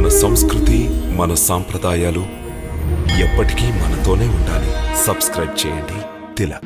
మన సంస్కృతి, మన సాంప్రదాయాలు ఎప్పటికీ మనతోనే ఉండాలి. సబ్స్క్రైబ్ చేయండి తిలక్.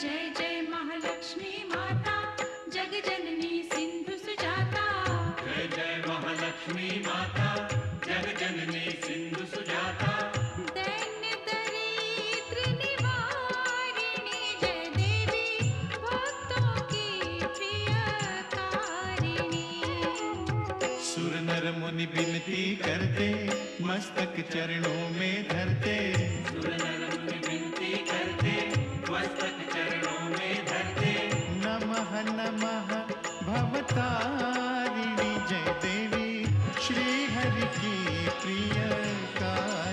जय जय महालक्ष्मी माता जगजननी सिंधु सुजाता। जय जय महालक्ष्मी माता जगजननी सिंधु सुजाता। दैन्य दरिद्र निवारिणी जय देवी भक्तों की प्रियकारिणी। सुर नर मुनि विनती करते मस्तक चरणों में धरते। सुर नर मुनि विनती करते मस्तक चरणों में धरते। नमः नमः भवतारिणी जय देवी श्री हरि की प्रियकारिणी।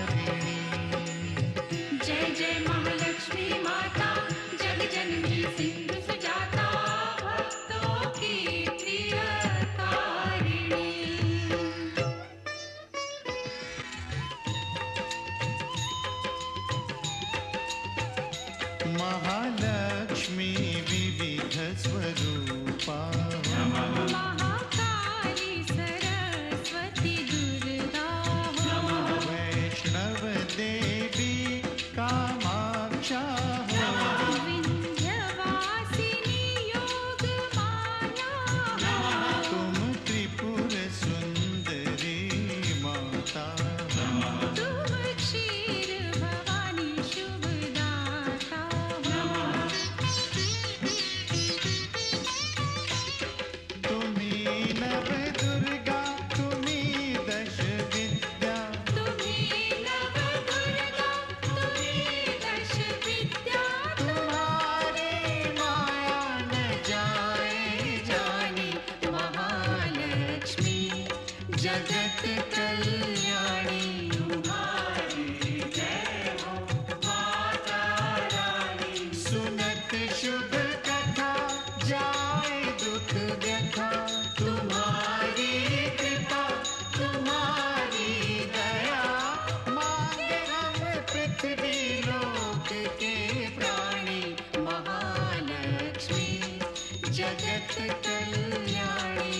जय जय महालक्ष्मी माता जगजननी सिंधु सुजाता भक्तों की प्रियकारिणी। महालक्ष्मी विविध स्वरूपा। महाकाली सरस्वती दुर्गा वैष्णव देवी कामाक्षा। विंध्यवासिनी योग माया। तुम त्रिपुर सुंदरी माता। तुम क्षीर भवानी शुभदाता। तुम्ही नव दुर्गा तुम्ही दश विद्या। तुम्ही नव दुर्गा तुम्ही दश विद्या। तुम्हारी माया न जाए जानी। महालक्ष्मी जगत कल्याणी। सुनत शुभ कथा जाए दुख व्यथा। तुम्हारी कृपा तुम्हारी दया मांगे हम पृथ्वी लोक के प्राणी। महालक्ष्मी जगत कल्याणी।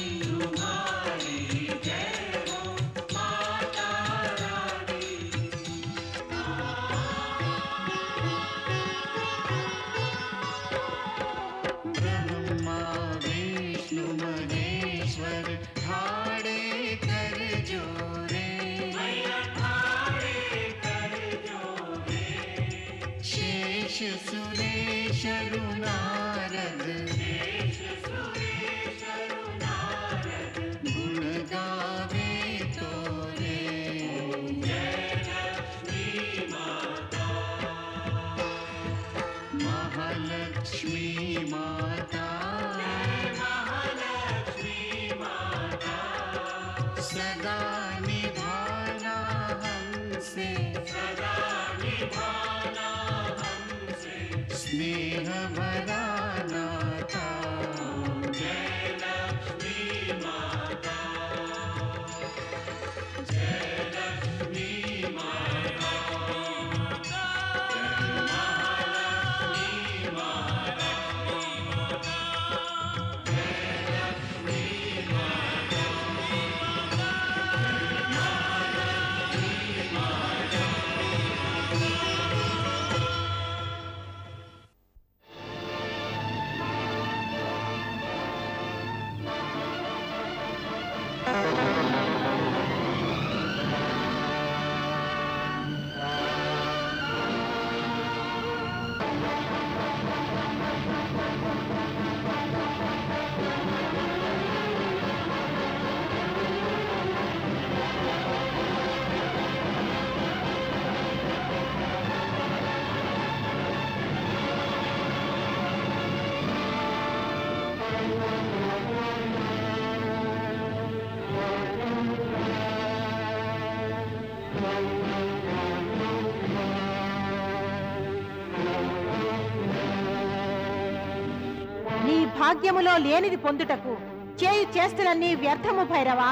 భాగ్యములో లేనిది పొందుటకు చేయు చేష్టలన్నీ వ్యర్థము భైరవా.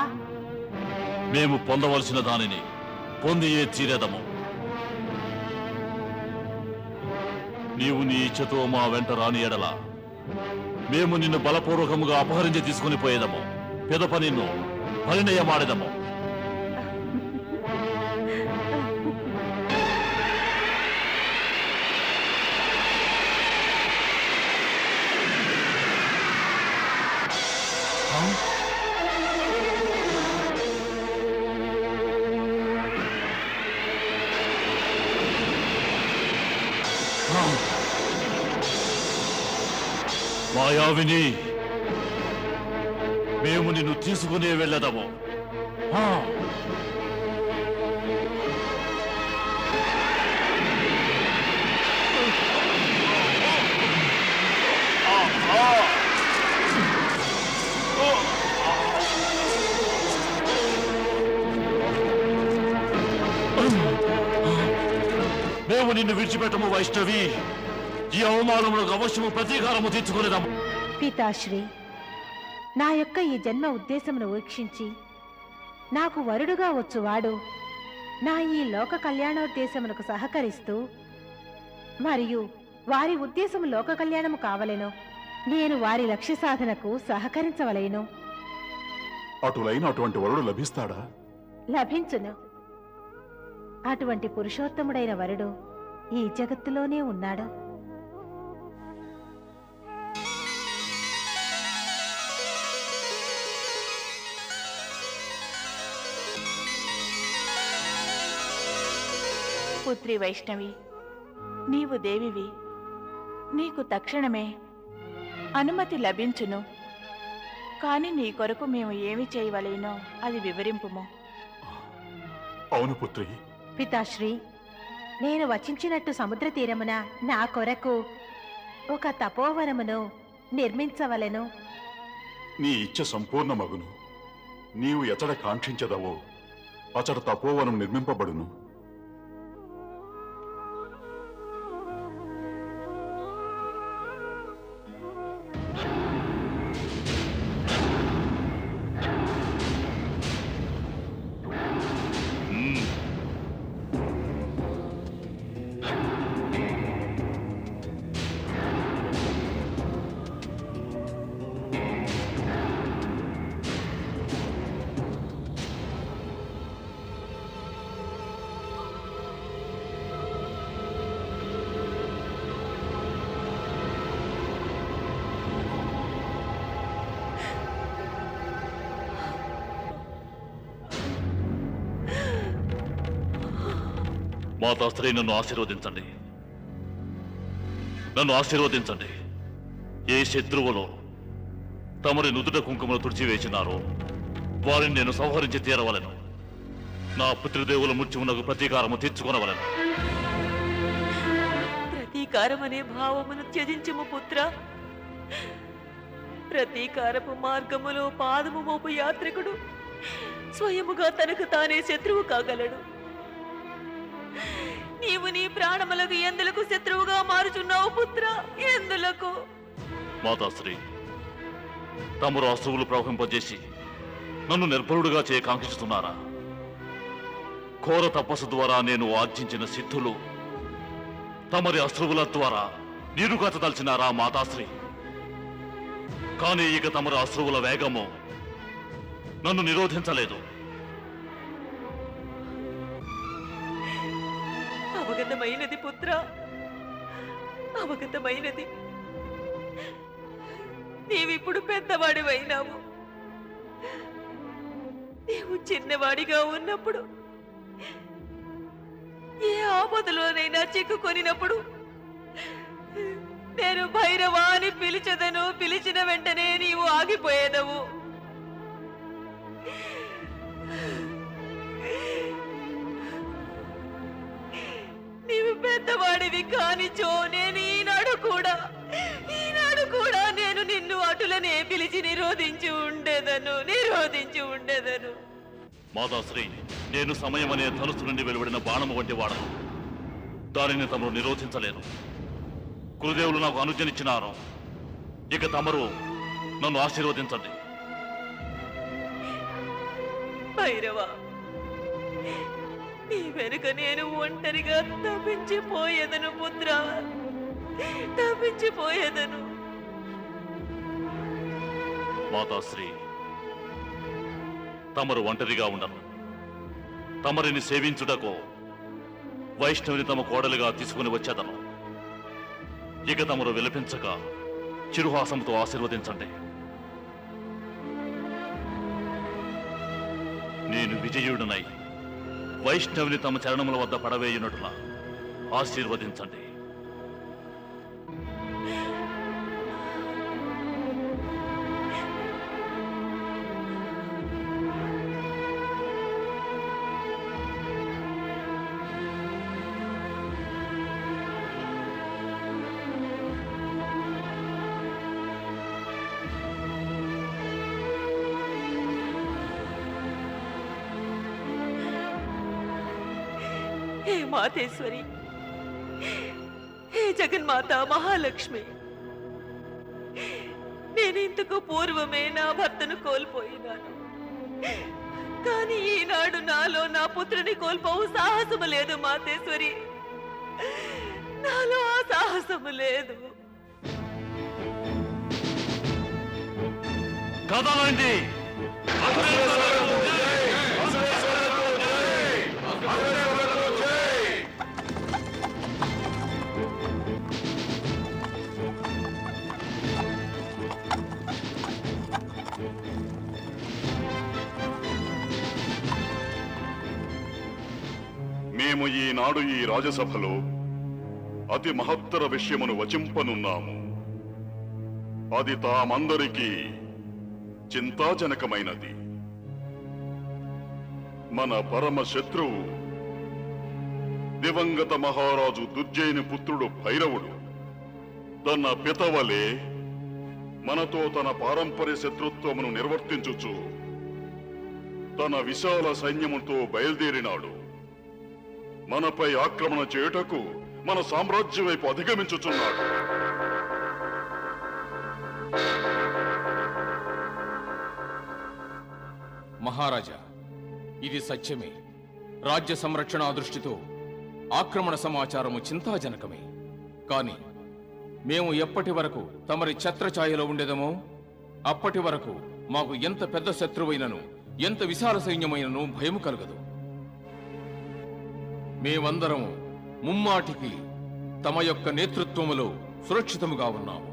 మేము పొందవలసిన దానిని పొందియే తీరేదము. నీవు నీ ఇచ్చతో మా వెంట రాని ఎడల మేము నిన్ను బలపూర్వకముగా అపహరించి తీసుకుని పోయేదము. పెదప నిన్ను పరిణయమాడెదము. మాయావిని, మేము నిన్ను తీసుకునే వెళ్ళదము. మేము నిన్ను విడిచిపెట్టము వైష్ణవి. ఈ అవమానములకు అవశ్యము ప్రతీకారము తీర్చుకునేదాము. పితాశ్రీ, నా యొక్క ఈ జన్మ ఉద్దేశమును వీక్షించి నాకు వరుడుగా వచ్చువాడు నా ఈ లోక కళ్యాణోద్దేశమునకు సహకరిస్తూ మరియు వారి ఉద్దేశము లోక కళ్యాణము కావలెను. నేను వారి లక్ష్య సాధనకు సహకరించవలేను. అటులైన అటువంటి వరుడు లభిస్తాడా? లభించును. అటువంటి పురుషోత్తముడైన వరుడు ఈ జగత్తులోనే ఉన్నాడు. పుత్రి వైష్ణవి, నీవు దేవివి. నీకు తక్షణమే అనుమతి లభించును. కాని నీ కొరకు మేము ఏమి చేయవలేనో అది వివరింపుము. అవును పుత్రి. పితాశ్రీ, నేను వచించినట్టు సముద్ర తీరమున నా కొరకు ఒక తపోవనమును నిర్మించవలెను. నీ ఇచ్చ సంపూర్ణమగును. నీవు ఎచడ కాంక్షించదవో అచడ తపోవనం నిర్మింపబడును. మాతాశ్రీ, నన్ను ఆశీర్వదించండి. నన్ను ఆశీర్వదించండి. ఏ శత్రువులో తమరి నుదుట కుంకుమను తుడిచివేసినారో వారిని నేను సంహరించి తీరవలను. నా పితృదేవుల మృత్యువునకు ప్రతీకారము తీర్చుకొనవలను. ప్రతీకారమనే భావమును త్యజించుము పుత్ర. ప్రతీకారపు మార్గములో పాదము మోపు యాత్రికుడు స్వయముగా తనకు తానే శత్రువు కాగలడు. నీవు నీ ప్రాణములకు ఎందులకు శత్రువుగా మారుచున్నావు పుత్ర? ఎందులకు? మాతాశ్రీ, తమరు అశ్రువులు ప్రవహింపజేసి నన్ను నిర్భరుడుగా చేయ కాంక్షిస్తున్నారా? ఘోర తపస్సు ద్వారా నేను ఆర్జించిన సిద్ధులు తమరి అశ్రువుల ద్వారా నీరుగాచదల్చినారా మాతాశ్రీ? కానీ ఇక తమరి అశ్రువుల వేగము నన్ను నిరోధించలేదు. అవగతమైనది పుత్ర, అవగతమైనది. నీవిప్పుడు పెద్దవాడివైనావు. నీవు చిన్నవాడిగా ఉన్నప్పుడు ఏ ఆపదలోనైనా చిక్కుకొనినప్పుడు నేను భైరవా అని పిలిచెదను. పిలిచిన వెంటనే నీవు ఆగిపోయేదవు. నీవు పెద్దవాడివి కానిచో నేను ఈనాడు కూడా నేను నిన్ను అటులనే పిలిచి నిరోధించి ఉండేదను. మాతాశ్రీ, నేను సమయం అనే ధనుసు నుండి వెలువడిన బాణము వంటి వాడను. దానిని తమరు నిరోధించలేరు. గురుదేవులు నాకు అనుజ్ఞనిచ్చినారు. ఇక తమరు నన్ను ఆశీర్వదించండి. భైరవా, నీ వెనుక నేను ఒంటరిగా తప్పించిపోయేదను పుత్ర, తప్పించిపోయేదను. మాతాశ్రీ, తమరు ఒంటరిగా ఉండరు. తమరిని సేవించుటకు వైష్ణవిని తమ కోడలిగా తీసుకుని వచ్చేదను. ఇక తమరు విలపించక చిరుహాసంతో ఆశీర్వదించండి. నేను విజయుడునై వైష్ణవిని తమ చరణముల వద్ద పడవేయునట్లా ఆశీర్వదించండి. హే మాతేశ్వరి, హే జగన్మాత మహాలక్ష్మి, నేను ఇంతకు పూర్వమే నా భర్తను కోల్పోయినాను. కానీ ఈనాడు నాలో నా పుత్రుని కోల్పోవు సాహసము లేదు మాతేశ్వరి, నాలో ఆ సాహసము లేదు. కదలండి. మేము ఈనాడు ఈ రాజసభలో అతి మహత్తర విషయమును వచింపనున్నాము. అది తామందరికీ చింతాజనకమైనది. మన పరమ శత్రువు దివంగత మహారాజు దుర్జయుని పుత్రుడు భైరవుడు తన పితవలే మనతో తన పారంపర్య శత్రుత్వమును నిర్వర్తించుచు తన విశాల సైన్యముతో బయలుదేరినాడు. మనపై ఆక్రమణ చేయుటకు మన సామ్రాజ్యం వైపు అధిగమించుచున్నాడు. మహారాజా, ఇది సత్యమే. రాజ్య సంరక్షణ దృష్టితో ఆక్రమణ సమాచారము చింతాజనకమే. కాని మేము ఎప్పటి వరకు తమరి ఛత్రఛాయలో ఉండేదమో అప్పటి వరకు మాకు ఎంత పెద్ద శత్రువైనను ఎంత విశాల సైన్యమైనను భయము కలగదు. మేమందరము ముమ్మాటికి తమ యొక్క నేతృత్వములో సురక్షితముగా ఉన్నాము.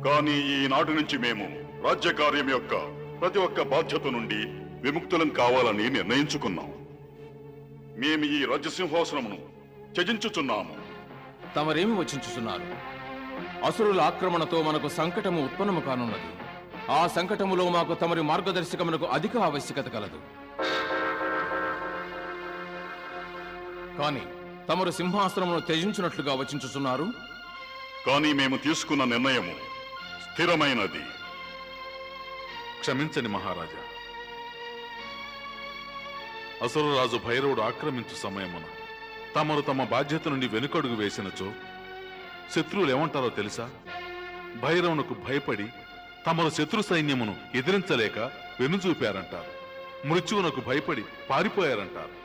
కానీ ఈనాటి నుంచి మేము రాజ్యకార్యం యొక్క ప్రతి ఒక్క బాధ్యత నుండి విముక్తులం కావాలని నిర్ణయించుకున్నాం. మేము ఈ రాజ్యసింహాసనమును త్యజించుచున్నాము. తమరేమి వచించుచున్నారు? అసురుల ఆక్రమణతో మనకు సంకటము ఉత్పన్నము కానున్నది. ఆ సంకటములో మాకు తమరి మార్గదర్శకమునకు అధిక ఆవశ్యకత కలదు. కాని తమరు సింహాసనమును త్యజించినట్లుగా వచించుచున్నారు. కానీ మేము తీసుకున్న నిర్ణయము స్థిరమైనది. క్షమించని మహారాజా. అసురరాజు భైరవుడు ఆక్రమించు సమయమున తమరు తమ బాధ్యత నుండి వెనుకడుగు వేసినచో శత్రువులు ఏమంటారో తెలుసా? భైరవునకు భయపడి తమరు శత్రు సైన్యమును ఎదిరించలేక వెనుచూపారంటారు. మృత్యువునకు భయపడి పారిపోయారంటారు.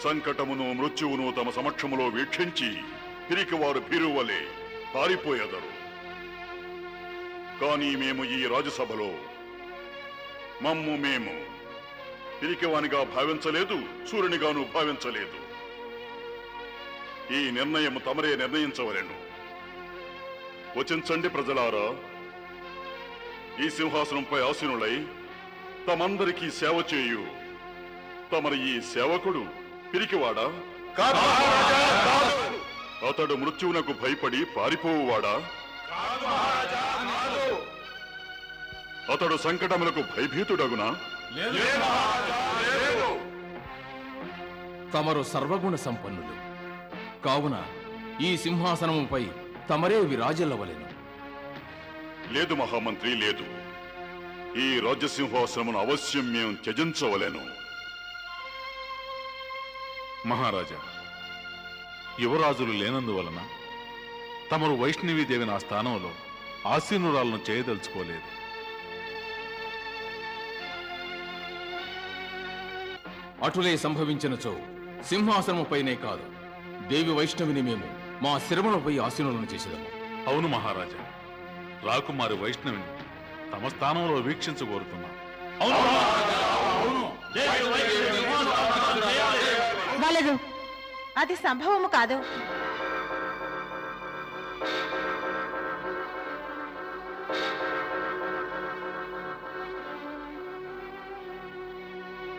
సంకటమును మృత్యువును తమ సమక్షములో వీక్షించి తిరిగి వారు భీరువలే పారిపోయేదరు. కానీ మేము ఈ రాజసభలో మమ్ము మేము పిరికివానిగా భావించలేదు, సూర్యునిగాను భావించలేదు. ఈ నిర్ణయం తమరే నిర్ణయించవలెను. వచించండి ప్రజలారా. ఈ సింహాసనంపై ఆసీనులై తమందరికీ సేవ చేయు తమరి ఈ సేవకుడు పిరికివాడా? అతడు మృత్యువునకు భయపడి పారిపోవువాడా? అతడు సంకటములకు భయభీతుడగునా? తమరు సర్వగుణ సంపన్నులు కావున ఈ సింహాసనముపై తమరే విరాజిల్లవలెను. లేదు మహామంత్రి, లేదు. ఈ రాజ్యసింహాసనమును అవశ్యం మేము త్యజించవలెను. మహారాజా, యువరాజులు లేనందువలన తమరు వైష్ణవీదేవి నా స్థానంలో ఆసీనురాలను చేయదలుచుకోలేదు. అటులే సంభవించినచో సింహాసనముపైనే కాదు, దేవి వైష్ణవిని మేము మా శిరములపై ఆసీనులను చేసేదము. అవును మహారాజా, రాకుమారి వైష్ణవిని తమ స్థానంలో వీక్షించగోరుతున్నాం. వలదు, అది సంభవము కాదు.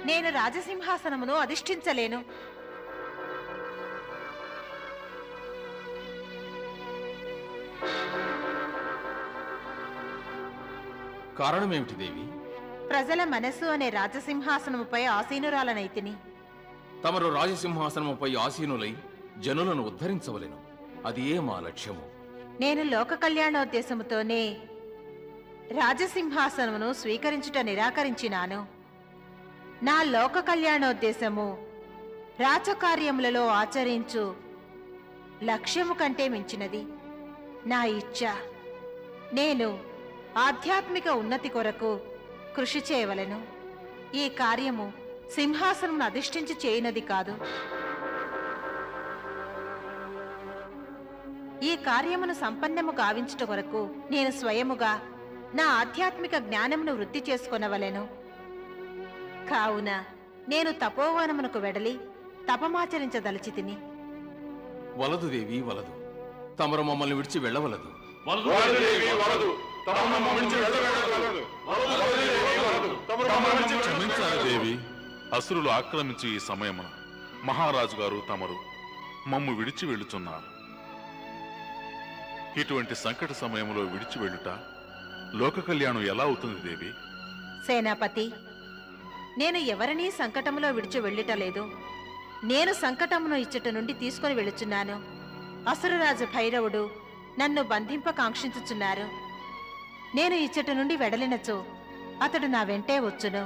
నేను రాజసింహాసనమును అధిష్ఠించలేను. కారణమేమిటి దేవి? ప్రజల మనసు అనే రాజసింహాసనముపై ఆసీనురాలనైతిని. తమరు రాజసింహాసనముపై ఆసీనులై జనులను ఉద్ధరించవలెను. అది ఏ మా లక్ష్యము. నేను లోక కళ్యాణోద్దేశముతోనే రాజసింహాసనమును స్వీకరించుట నిరాకరించినాను. నా లోక కళ్యాణోద్దేశము రాజకార్యములలో ఆచరించు లక్ష్యము కంటే మించినది. నా ఇచ్ఛ నేను ఆధ్యాత్మిక ఉన్నతి కొరకు కృషి చేయవలెను. ఈ కార్యము సింహాసనమును అధిష్ఠించి చేయనది కాదు. ఈ కార్యమును సంపన్నము గావించుట కొరకు నేను స్వయముగా నా ఆధ్యాత్మిక జ్ఞానమును వృద్ధి చేసుకొనవలెను. కావున నేను తపోవనమునకు వెడలి తపమాచరించదలచితిని. వలదు దేవి, వలదు. తమరు మమ్మల్ని విడిచి వెళ్ళవలదు. క్షమించాలి దేవి. అసురులు ఆక్రమించి ఈ సమయమున మహారాజు గారు తమరు మమ్ము విడిచి వెళ్ళుచున్నారు. ఇటువంటి సంకట సమయంలో విడిచి వెళ్ళుట లోక కళ్యాణం ఎలా అవుతుంది దేవి? సేనాపతి, నేను ఎవరినీ సంకటములో విడిచి వెళ్ళటలేదు. నేను సంకటమును ఇచ్చట నుండి తీసుకుని వెళ్ళుచున్నాను. అసురరాజు భైరవుడు నన్ను బంధింపకాంక్షించుచున్నారు. నేను ఇచ్చట నుండి వెడలినచో అతడు నా వెంటే వచ్చును.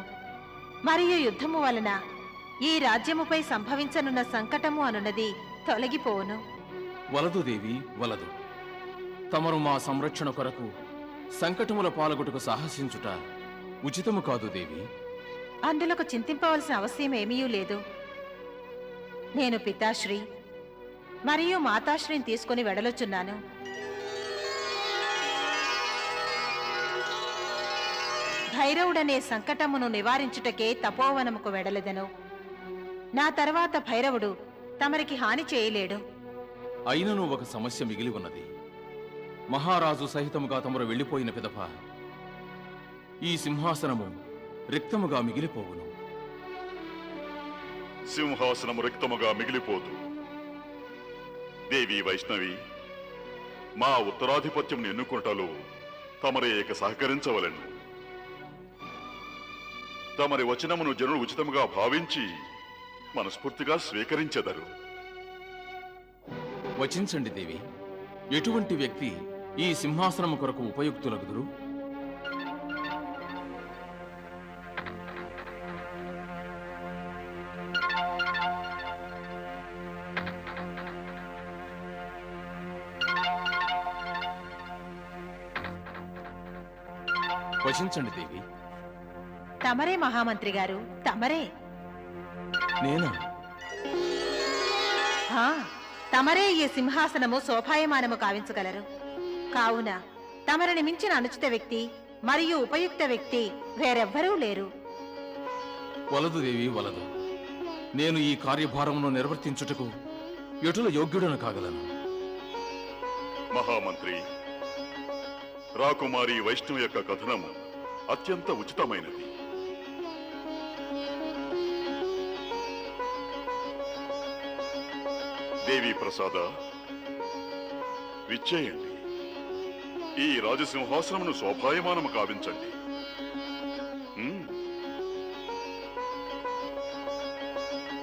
మరియు యుద్ధము వలన ఈ రాజ్యముపై సంభవించనున్న సంకటము అనున్నది తొలగిపోవును. వలదు దేవి, వలదు. తమరు మా సంరక్షణ కొరకు సంకటముల పాల్గొట్టుకు సాహసించుట ఉచితము కాదు దేవి. అందులకు చింతింపవలసిన అవసరం ఏమీ లేదు. నేను పితాశ్రీ మరియు మాతాశ్రీని తీసుకుని వెడలుచున్నాను. భైరవుడనే సంకటమును నివారించుటకే తపోవనముకు వెడలెదను. నా తర్వాత భైరవుడు తమరికి హాని చేయలేడు. అయినను ఒక సమస్య మిగిలి ఉన్నది. మహారాజు సహితముగా తమరు వెళ్ళిపోయిన పిదప ఈ సింహాసనము రిక్తముగా మిగిలిపోవును. సింహాసనము రిక్తముగా మిగిలిపోదు. దేవి వైష్ణవి, మా ఉత్తరాధిపత్యం ఎన్నుకుంటలో తమరే ఏక సహకరించవలెను. తమరి వచనమును జనులు ఉచితముగా భావించి మనస్ఫూర్తిగా స్వీకరించెదరు. వచించండి దేవి. ఎటువంటి వ్యక్తి ఈ సింహాసనము కొరకు ఉపయుక్తులగుదురు? వచించండి దేవి. తమరే మహామంత్రి గారు, తమరే. నేనా? తమరే ఈ సింహాసనము శోభాయమానము కావించగలరు. కావున తమరిని మించిన అనుచిత వ్యక్తి మరియు ఉపయుక్త వ్యక్తి వేరెవ్వరూ లేరు. వలదు దేవి, వలదు. నేను ఈ కార్యభారమును నిర్వర్తించుటకు ఎటుల యోగ్యుడను కాగలను. మహామంత్రి, రాకుమారి వైష్ణవి యొక్క కథనము అత్యంత ఉచితమైనది. దేవి ప్రసాద, విచ్చేయండి. ఈ రాజసింహాసనమును శోభాయమానము కావించండి.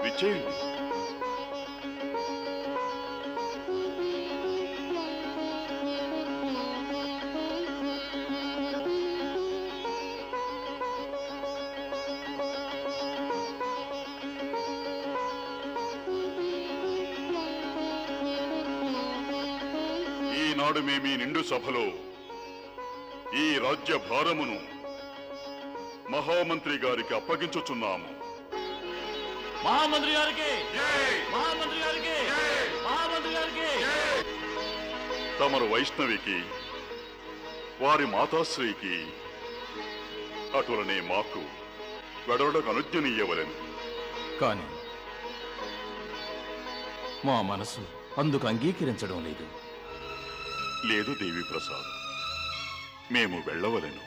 విచ్చేయండి. ఈనాడు మేమీ నిండు సభలో ఈ రాజ్య భారమును మహామంత్రి గారికి అప్పగించుచున్నాము. మహామంత్రి గారికి మహామంత్రి గారికి మహామంత్రి గారికి తమరు వైష్ణవికి వారి మాతాశ్రీకి అటులనే మాకు వెడవడకు అనుజ్ఞనీయవలెను. కానీ మా మనసు అందుకు అంగీకరించడం లేదు. లేదు దేవి ప్రసాద్, మేము వెళ్ళవలెను.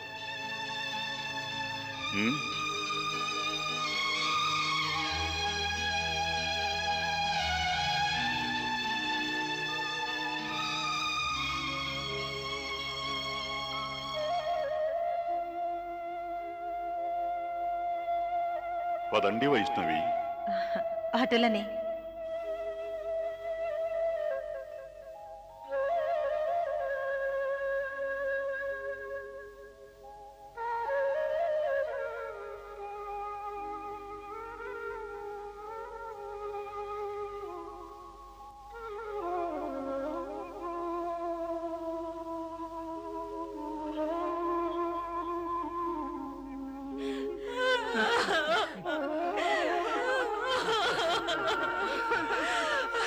పదండి వైష్ణవి. అటులనే.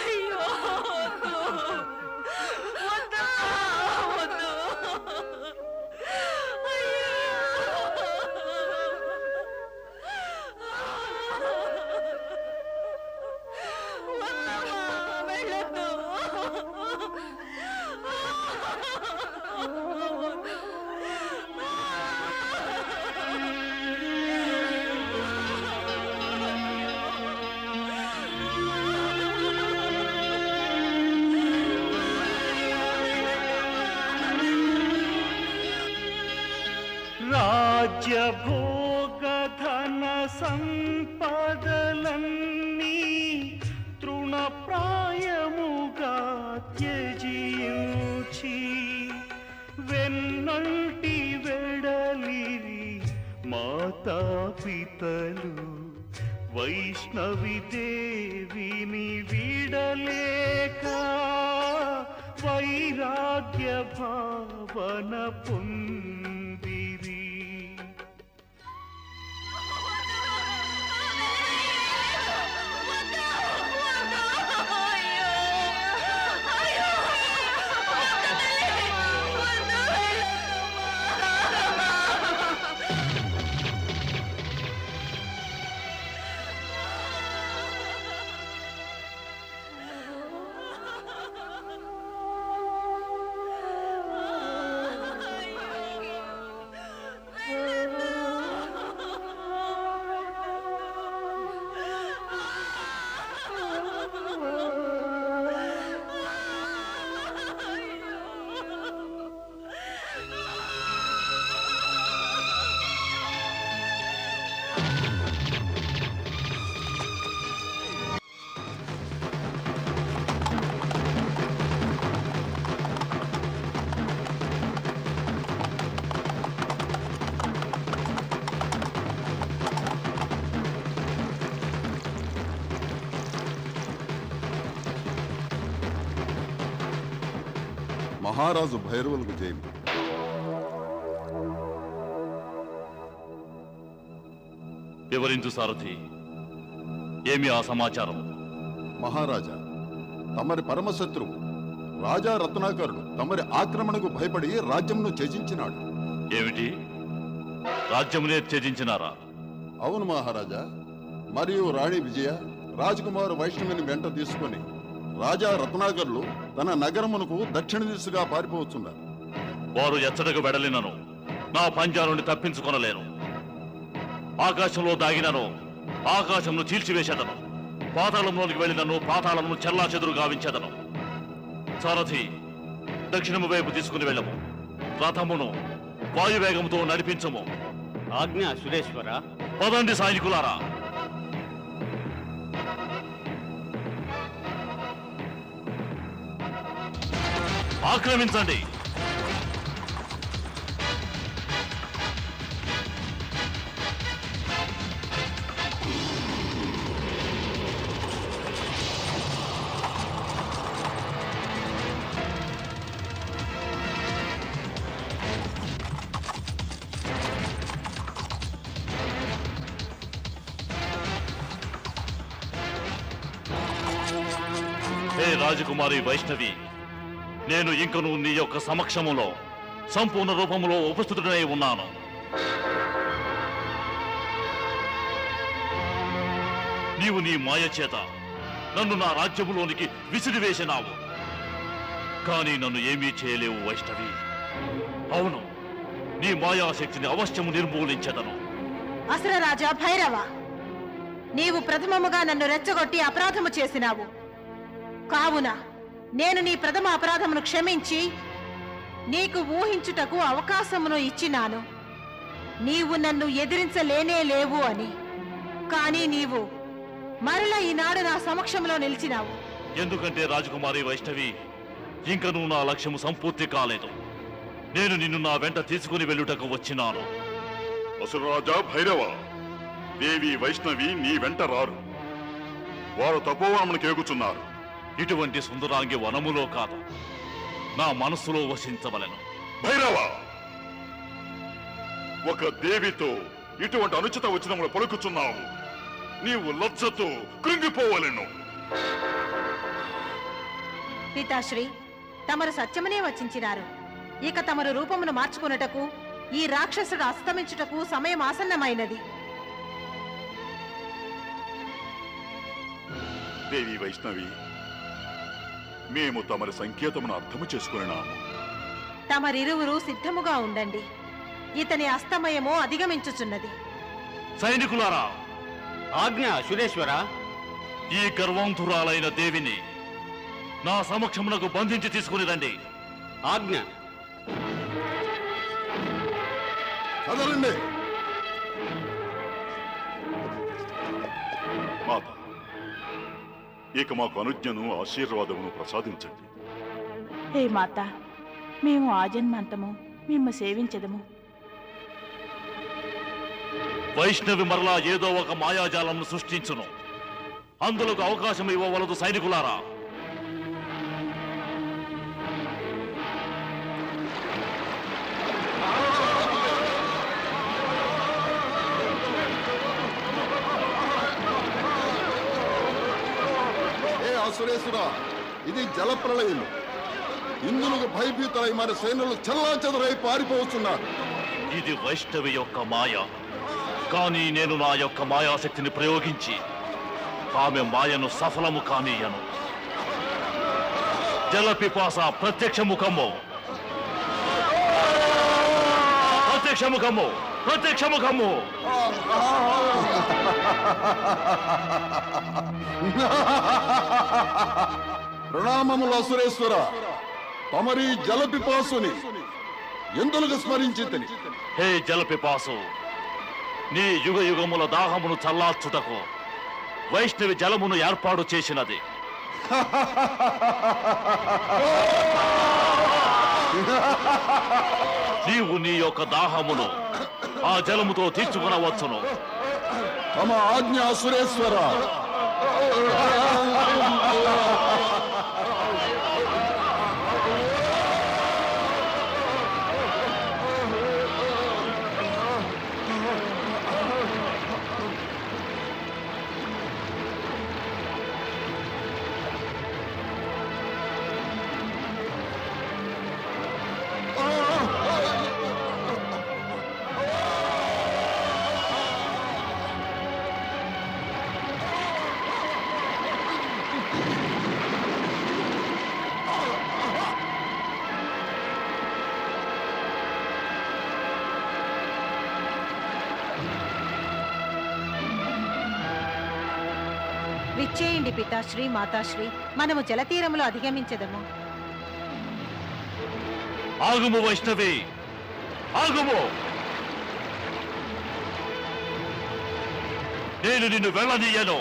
అయ్యో వద్దు. వద్దు. వద్దు. అయ్యో. వద్దమ్మా, వెళ్ళొద్దు. రాజ్య భోగ ధన సంపదలన్నీ తృణప్రాయముగా త్యజించి వెన్నంటి వెడలిరి మాతాపితలు వైష్ణవి దేవిని విడలేక వైరాగ్య భావన పొందిరి. మహారాజు భైరవులకు జైలు. వివరించు సారథి, ఏమి ఆ సమాచారం? మహారాజా, తమరి పరమశత్రువు రాజా రత్నాకరుడు తమరి ఆక్రమణకు భయపడి రాజ్యంను త్యజించినాడు. ఏమిటి, రాజ్యమునే త్యజించినారా? అవును మహారాజా. మరియు రాణి విజయ రాజకుమారు వైష్ణవిని వెంట తీసుకొని రాజా రత్నాకరులు తన నగరమునకు దక్షిణ దిశగా పారిపోతున్నారు. వారు ఎచ్చటకు వెడలినను నా పంజా నుండి తప్పించుకొనలేను. ఆకాశంలో దాగినను ఆకాశంను చీల్చివేసేదను, పాతాళంలోనికి వెళ్ళినను పాతాళమును చెల్లా చెదురు గావించేదను. సారథి, దక్షిణము వైపు తీసుకుని వెళ్ళము. రథమును వాయువేగంతో నడిపించము. ఆజ్ఞ సురేశ్వర. పదండి సైనికులారా. ఆక్రమించండి. రాజకుమారి వైష్ణవి, నేను ఇంకను నీ యొక్క సమక్షములో సంపూర్ణ రూపంలో ఉపస్థితుడై ఉన్నాను. నీవు నీ మాయ చేత నన్ను నా రాజ్యములోనికి విసిరివేసినావు. కానీ నన్ను ఏమీ చేయలేవు వైష్ణవి. అవును, నీ మాయాశక్తిని అవశ్యము నిర్మూలించదను. అసుర రాజా భైరవ, నీవు ప్రథమముగా నన్ను రెచ్చగొట్టి అపరాధము చేసినావు. కావున నేను నీ ప్రథమ అపరాధమును క్షమించి నీకు ఊహించుటకు అవకాశమును ఇచ్చినాను. నీవు నన్ను ఎదిరించలేనే లేవు అని. కానీ నీవు మరలా ఈనాడు నా సమక్షంలో నిలిచినావు. ఎందుకంటే రాజకుమారి వైష్ణవి, ఇంక నువ్వు నా లక్ష్యము సంపూర్తి కాలేదు. నేను నిన్ను నా వెంట తీసుకుని వెళ్ళుటకు వచ్చినాను. అసురరాజా భైరవ, దేవి వైష్ణవి నీ వెంట రారు. వారు తపోవనమునకు ఏగుచున్నారు. ఇటువంటి సుందరాంగి వనములో కాదు, నా మనస్సులో వసించవలెను. భైరవ, ఒక దేవితో ఇటువంటి అనుచిత వచనములు పలుకుచున్నావు. నీవు లజ్జతో కృంగిపోవలెను. పితాశ్రీ, తమరు సత్యమనే వచించినారు. ఇక తమరు రూపమును మార్చుకున్నటకు, ఈ రాక్షసుడు అస్తమించుటకు సమయం ఆసన్నమైనది. దేవి వైష్ణవి, మేము తమరి సంకేతమును అర్థము చేసుకున్నాము. తమరిరువురు సిద్ధముగా ఉండండి. ఇతని అస్తమయము అధిగమించుచున్నది. సైనికులారా, ఆజ్ఞ సురేశ్వర. ఈ గర్వంతురాలైన దేవిని నా సమక్షమునకు బంధించి తీసుకుని రండి. ఆజ్ఞ. కదలండి. మాత, ఇక మాకు అనుజ్ఞను ఆశీర్వాదమును ప్రసాదించండి. హే మాత, మేము ఆజన్మాంతము మిమ్ము సేవించదము. వైష్ణవి మరలా ఏదో ఒక మాయాజాలను సృష్టించును. అందులోకి అవకాశం ఇవ్వవలదు సైనికులారా. ఏ అసురేశ్వర, ఇది జలప్రళయం. ఇందులకు భయభీతులై మన సైన్యులు చెల్లాచెదరై పారిపోతున్నారు. ఇది వైష్ణవి యొక్క మాయ. కానీ నేను నా యొక్క మాయాశక్తిని ప్రయోగించి ఆమె మాయను సఫలము కానీయను. జల పిపాస ప్రత్యక్ష ముఖము, ప్రత్యక్ష ముఖము, ప్రత్యక్ష ముఖము. ప్రణామములు అసురేశ్వర. తమరి జలపిపాసుని ఎందులకు స్మరించితిని? హే జల పిపాసు, నీ యుగ యుగముల దాహమును చల్లార్చుటకు వైష్ణవి జలమును ఏర్పాటు చేసినది. నీవు నీ యొక్క దాహమును ఆ జలముతో తీర్చుకునవచ్చును. తమ ఆజ్ఞ అసురేశ్వర. విచ్చేయండి పితాశ్రీ, మాతాశ్రీ, మనము జలతీరములో అధిగమించదము. ఆగుము వైష్ణవి, ఆగుము. నేను నిన్ను వెళ్ళనీయను.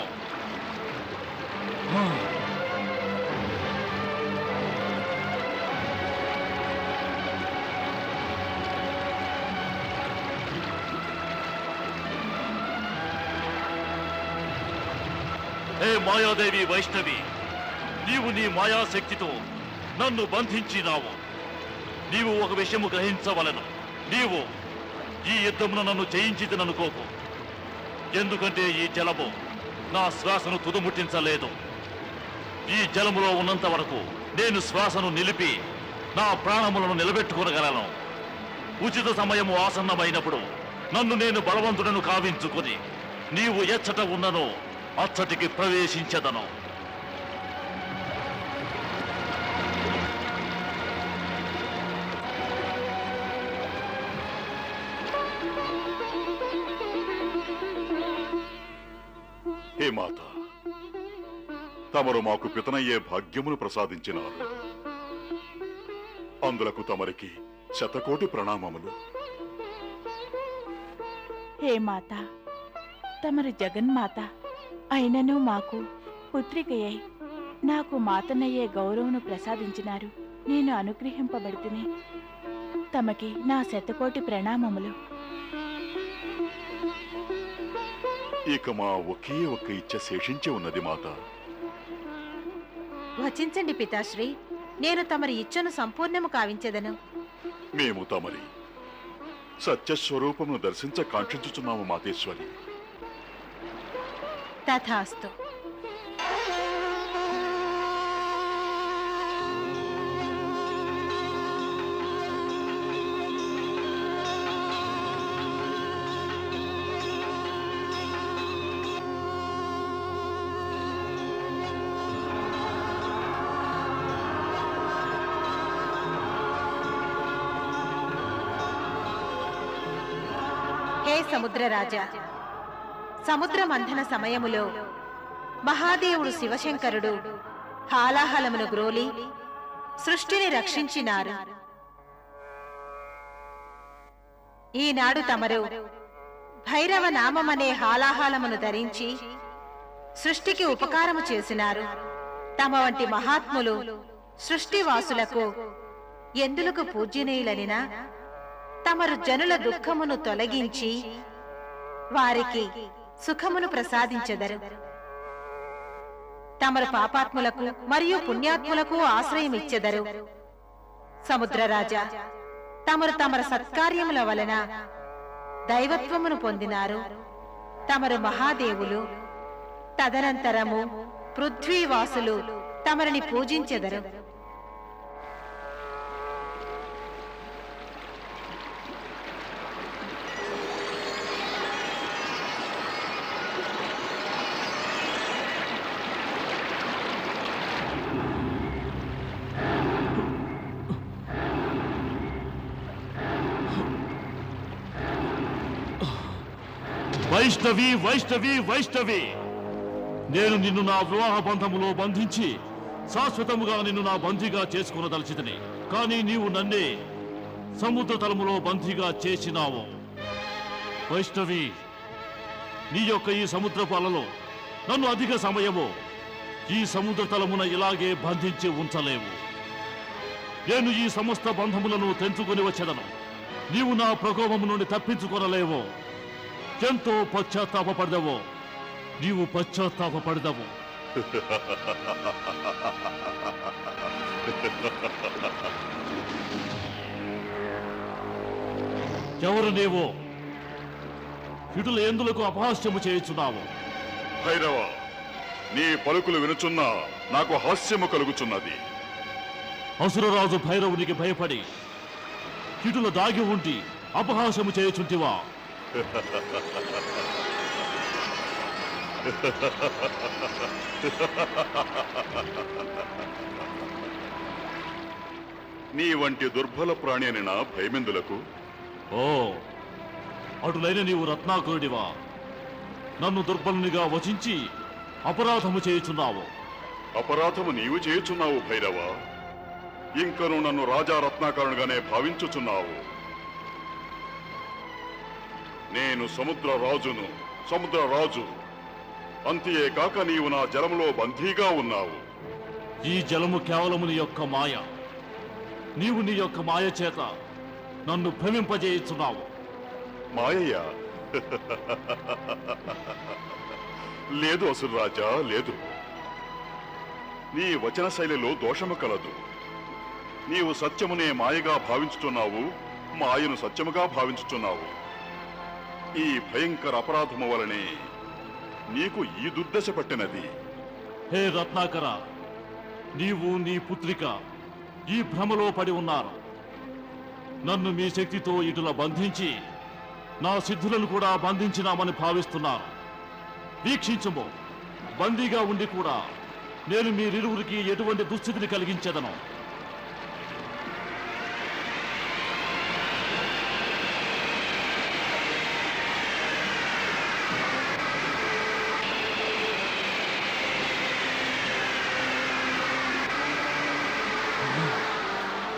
హే మాయాదేవి వైష్ణవి, నీవు నీ మాయాశక్తితో నన్ను బంధించినావు. నీవు ఒక విషయము గ్రహించవలను. నీవు ఈ యుద్ధమును నన్ను జయించిదననుకోకు. ఎందుకంటే ఈ జలము నా శ్వాసను తుదముట్టించలేదు. ఈ జలములో ఉన్నంత వరకు నేను శ్వాసను నిలిపి నా ప్రాణములను నిలబెట్టుకోగలను. ఉచిత సమయము ఆసన్నమైనప్పుడు నన్ను నేను బలవంతుడను కావించుకుని నీవు ఎచ్చట ఉన్ననో అచ్చటికి ప్రవేశించెదను. హే మాత, తమరు మాకు పితనయ్యే భాగ్యమును ప్రసాదించినారు. అందులకు తమరికి శతకోటి ప్రణామములు. హే మాత, తమరు జగన్మాత అయినను మాకు పుత్రికయ్యై నాకు మాతనయ్యే గౌరవను ప్రసాదించినారు. నేను అనుగ్రహింపబడితిని. తమకి నా శతకోటి ప్రణామములు. ఇక మా ఒకే ఒక్క ఇచ్చ శేషించి ఉన్నది మాత. వచించండి పితాశ్రీ, నేను తమరి ఇచ్చను సంపూర్ణము కావించెదను. మేము తమరి సత్యస్వరూపమును దర్శించ కాంక్షించుచున్నాము మాతేశ్వరి. తథాస్తు. హే సముద్రరాజా, సముద్ర మంథన సమయములో మహాదేవుడు శివశంకరుడు హాలాహలమును గ్రోలి సృష్టిని రక్షించినారు. ఈనాడు తమరు భైరవ నామమనే హాలాహలమును ధరించి సృష్టికి ఉపకారము చేసినారు. తమ వంటి మహాత్ములు సృష్టివాసులకు ఎందులకు పూజ్యనీయులనినా తమరు జనుల దుఃఖమును తొలగించి వారికి సుఖమును ప్రసాదించెదరు. తమరు పాపాత్ములకు మరియు పుణ్యాత్ములకు ఆశ్రయమిచ్చెదరు. సముద్రరాజా, తమరు తమర సత్కార్యముల వలన దైవత్వమును పొందినారు. తమరు మహాదేవులు. తదనంతరము పృథ్వీవాసులు తమరిని పూజించెదరు. వైష్ణవి, వైష్ణవి, వైష్ణవి, నేను నిన్ను నా వివాహ బంధములో బంధించి శాశ్వతముగా నిన్ను నా బందీగా చేసుకునదలిచితిని. కానీ నీవు నన్నే సముద్ర తలములో బందీగా చేసినావు. వైష్ణవి, నీ యొక్క ఈ సముద్రపు అలలో నన్ను అధిక సమయము ఈ సముద్ర తలమున ఇలాగే బంధించి ఉంచలేవు. నేను ఈ సమస్త బంధములను తెంచుకొని వచ్చేదను. నీవు నా ప్రకోపము నుండి తప్పించుకొనలేవు. ఎంతో పశ్చాత్తాపడదవో, నీవు పశ్చాత్తాపడదవు. ఎవరు నీవు? ఇటుల ఎందులకు అపహాస్యము చేయుచున్నావు? భైరవ, నీ పలుకులు వినుచున్నా నాకు హాస్యము కలుగుచున్నది. అసురరాజు భైరవునికి భయపడి ఇటుల దాగి ఉండి అపహాస్యము చేయుచుంటివా? నీ వంటి దుర్బల ప్రాణి అని నా భయమెందులకు? ఓ, అటులైన నీవు రత్నాకరుడివా? నన్ను దుర్బలునిగా వచించి అపరాధము చేయుచున్నావు. అపరాధము నీవు చేయుచున్నావు భైరవ. ఇంకను నన్ను రాజా రత్నాకరునిగానే భావించుచున్నావు. నేను సముద్రరాజును, సముద్రరాజు. అంతేకాక నీవు నా జలములో బందీగా ఉన్నావు. ఈ జలము కేవలము నీ యొక్క మాయ. నీవు నీ యొక్క మాయ చేత నన్ను భ్రమింపజేయుచున్నావు. మాయయ్యా? లేదు అసురరాజా, లేదు. నీ వచన శైలిలో దోషము కలదు. నీవు సత్యమునే మాయగా భావించుచున్నావు, మాయను సత్యముగా భావించుచున్నావు. ఈ భయంకర అపరాధము వలనే నీకు ఈ దుర్దశ పట్టినది. హే రత్నాకర, నీవు నీ పుత్రిక ఈ భ్రమలో పడి ఉన్నారు. నన్ను మీ శక్తితో ఇటుల బంధించి నా సిద్ధులను కూడా బంధించినామని భావిస్తున్నారు. వీక్షించము, బందీగా ఉండి కూడా నేను మీరిరువురికి ఎటువంటి దుస్థితిని కలిగించేదను.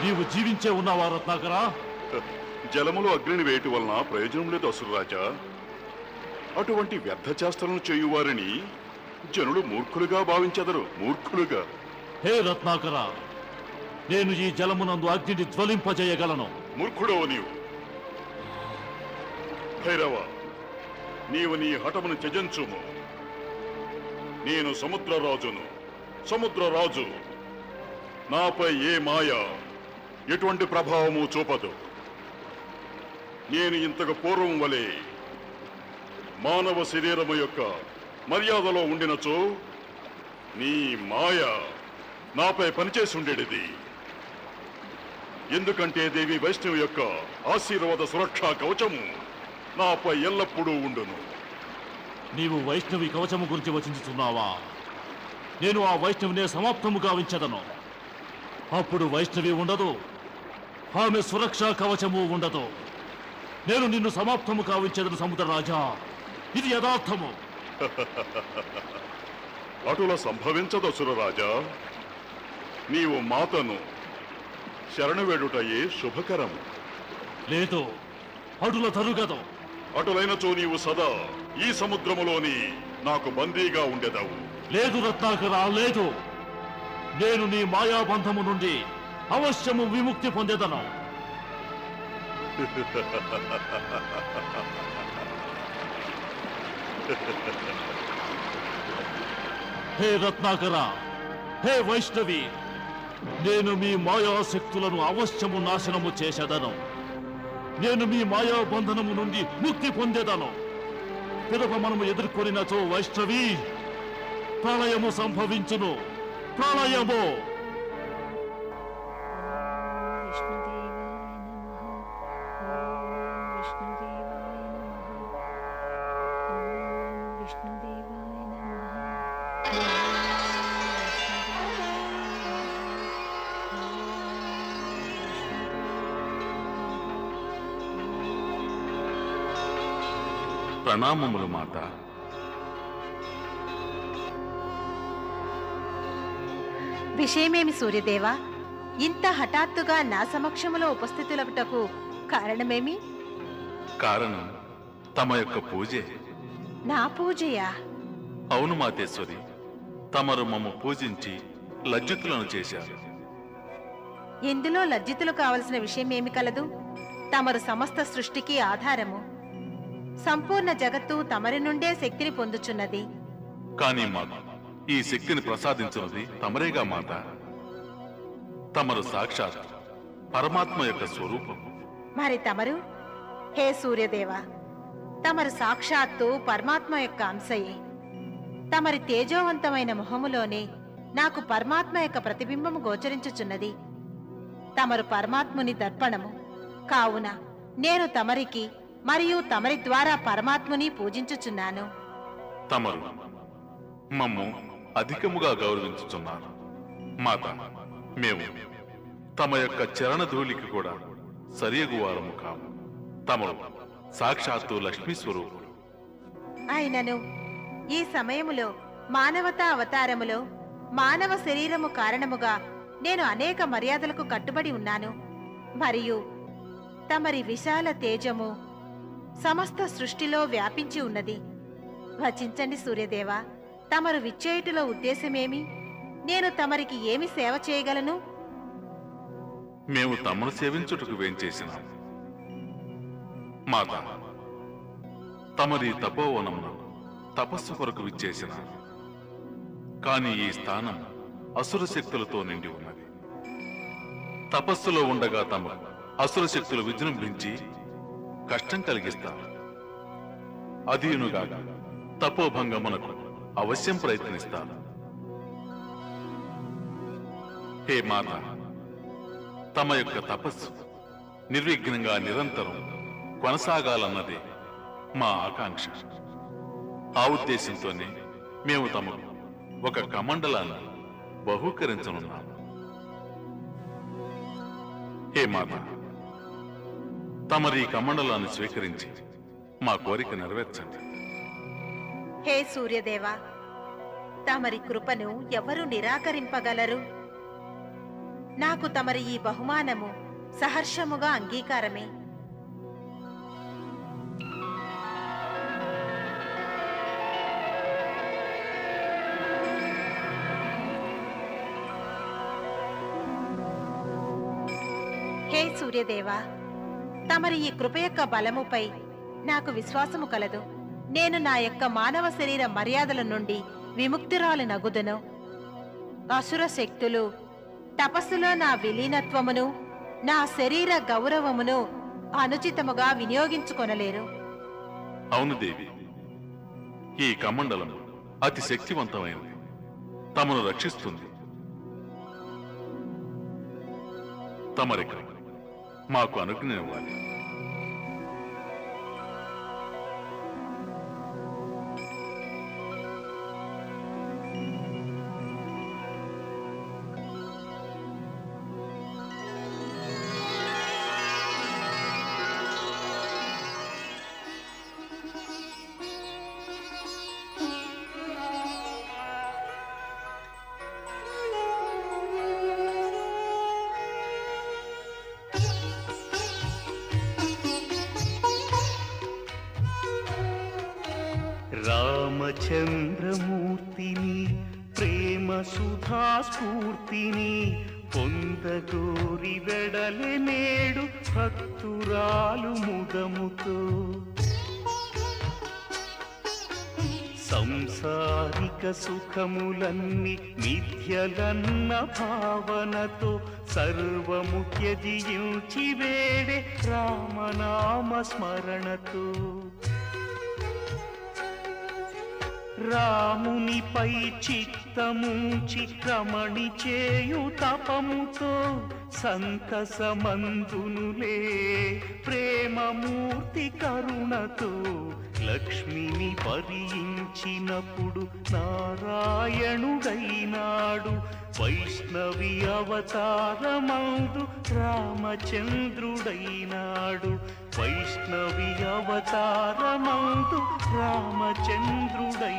నీవు జీవించే ఉన్నావా రత్నాకరా? జలములో అగ్నిని వేయటం వలన ప్రయోజనం లేదు అసురరాజా. అటువంటి వ్యర్థ చేష్టలను చేయువారిని జనులు మూర్ఖులుగా భావించెదరు. మూర్ఖులుగా. హే రత్నాకరా, నేను ఈ జలమునందు అగ్నిని జ్వలింపజేయగలను. మూర్ఖుడవు నీవు. భైరవ, నీవు నీ హఠమును త్యజించుము. నేను సముద్రరాజును. సముద్రరాజు నాపై ఏ మాయ ఎటువంటి ప్రభావము చూపదు. నేను ఇంతకు పూర్వం వలె మానవ శరీరము యొక్క మర్యాదలో ఉండినచో నీ మాయ నాపై పనిచేసి ఉండేది. ఎందుకంటే దేవి వైష్ణవి యొక్క ఆశీర్వాద సురక్షా కవచము నాపై ఎల్లప్పుడూ ఉండును. నీవు వైష్ణవి కవచము గురించి వచించుతున్నావా? నేను ఆ వైష్ణవినే సమాప్తము గావించదను. అప్పుడు వైష్ణవి ఉండదు, ఆమె సురక్షా కవచము ఉండదు. నేను నిన్ను సమాప్తము కావించదను సముద్రరాజా. ఇది యథార్థము. అటుల సంభవించదు అసురరాజా. నీవు మాతను శరణు వేడుటయే శుభకరము. లేదు, అటుల తరుగదు. అటులైనచో నీవు సదా ఈ సముద్రములోని నాకు బందీగా ఉండేదావు. లేదు రత్నాకరా, లేదు. నేను నీ మాయాబంధము నుండి అవశ్యము విముక్తి పొందేదను. హే రత్నాకరా, హే వైష్ణవి, నేను మీ మాయాశక్తులను అవశ్యము నాశనము చేసేదను. నేను మీ మాయాబంధనము నుండి ముక్తి పొందేదను. పిదప మనము ఎదుర్కొనినచో వైష్ణవి, ప్రళయము సంభవించును. ప్రళయము. ప్రణామములు మాత. విషయమేమి సూర్యదేవా? ఇంత హఠాత్తుగా నా సమక్షములో ఉపస్థితులకుటకు కారణమేమి? కారణం తమ యొక్క పూజే. నా పూజయా? అవును మాతేశ్వరి, తమరు మమ్ము పూజించి లజ్జితులను చేశారు. ఇందులో లజ్జితులు కావలసిన విషయమేమి కలదు? తమరు సమస్త సృష్టికి ఆధారము. సంపూర్ణ జగత్తు తమరి నుండే శక్తిని పొందుచున్నది. కానీ మాకు ఈ శక్తిని ప్రసాదించున్నది తమరేగా మాత. తమరు సాక్షాత్ పరమాత్మ యొక్క స్వరూపం. మరి తమరు? హే సూర్యదేవా, తమరు సాక్షాత్తు పరమాత్మ యొక్క అంశయే. తమరి తేజోవంతమైన మొహములోనే నాకు పరమాత్మ యొక్క ప్రతిబింబము గోచరించుచున్నది. తమరు పరమాత్ముని దర్పణము కావున నేను తమరికి మరియు తమరి ద్వారా పరమాత్ముని పూజించుచున్నాను. తమరు మమ్ము అధికముగా గౌరవించుచున్నారు మాత. మేము తమ యొక్క చరణ ధూళికి కూడా సరియగువారము కాము. తమరు సాక్షాత్తు లక్ష్మీ స్వరూపుడు. అయినను ఈ సమయములో మానవతా అవతారములో మానవ శరీరము కారణముగా నేను అనేక మర్యాదలకు కట్టుబడి ఉన్నాను. మరియు తమరి విశాల తేజము సమస్త సృష్టిలో వ్యాపించి ఉన్నది. వచించండి సూర్యదేవా, తమరు విచ్చేయుటలో ఉద్దేశమేమి? నేను తమరికి ఏమి సేవ చేయగలను? మేము తమను సేవించుటకు వేంచేసినాం మాత. తమరి తపోవనమునకు తపస్సు కొరకు విచ్చేసిన. కాని ఈ స్థానం అసుర శక్తులతో నిండి ఉన్నది. తపస్సులో ఉండగా తమ అసుర శక్తులు విజృంభించి కష్టం కలిగిస్తారు. అదీనుగా తపోభంగమునకు అవశ్యం ప్రయత్నిస్తారు. హే మాత, తమ యొక్క తపస్సు నిర్విఘ్నంగా నిరంతరం కొనసాగాలన్నదే మా ఆకాంక్ష. ఆ ఉద్దేశంతోనే మేము తమకు ఒక కమండలాన్ని బహూకరించనున్నాము. హే మాత, తమరి కమండలాన్ని స్వీకరించి మా కోరిక నెరవేర్చండి. హే సూర్యదేవ, తమరి కృపను ఎవరు నిరాకరింపగలరు? నాకు తమరి ఈ బహుమానము సహర్షముగా అంగీకారమే. హే సూర్యదేవా, తమరి ఈ కృప యొక్క బలముపై నాకు విశ్వాసము కలదు. నేను నా యొక్క మానవ శరీర మర్యాదల నుండి విముక్తురాలు నగుదును. అసుర శక్తులు తపస్సులో నా విలీనత్వమును, నా శరీర గౌరవమును అనుచితముగా వినియోగించుకొనలేరు. అవును దేవి, ఈ కమండలం అతి శక్తివంతమైనది, తమను రక్షిస్తుంది. తమరిక మాకు అనుజ్ఞనివ్వాలి. రామచంద్రమూర్తిని ప్రేమ సుధా స్ఫూర్తిని పొందగోరి వెడలె నేడు భక్తురాలు ముదముతో. సంసారిక సుఖములన్నీ మిథ్యలన్న భావనతో సర్వము త్యజించి వేడే రామనామ స్మరణతో. రామునిపై చిత్తముంచి రమణి చేయు తపముతో సంతసమందునులే ప్రేమమూర్తి కరుణతో. లక్ష్మిని భరించినప్పుడు నారాయణుడైనాడు, వైష్ణవి అవతారమందు రామచంద్రుడైనాడు. వైష్ణవి అవతారమందు రామచంద్రుడైనాడు.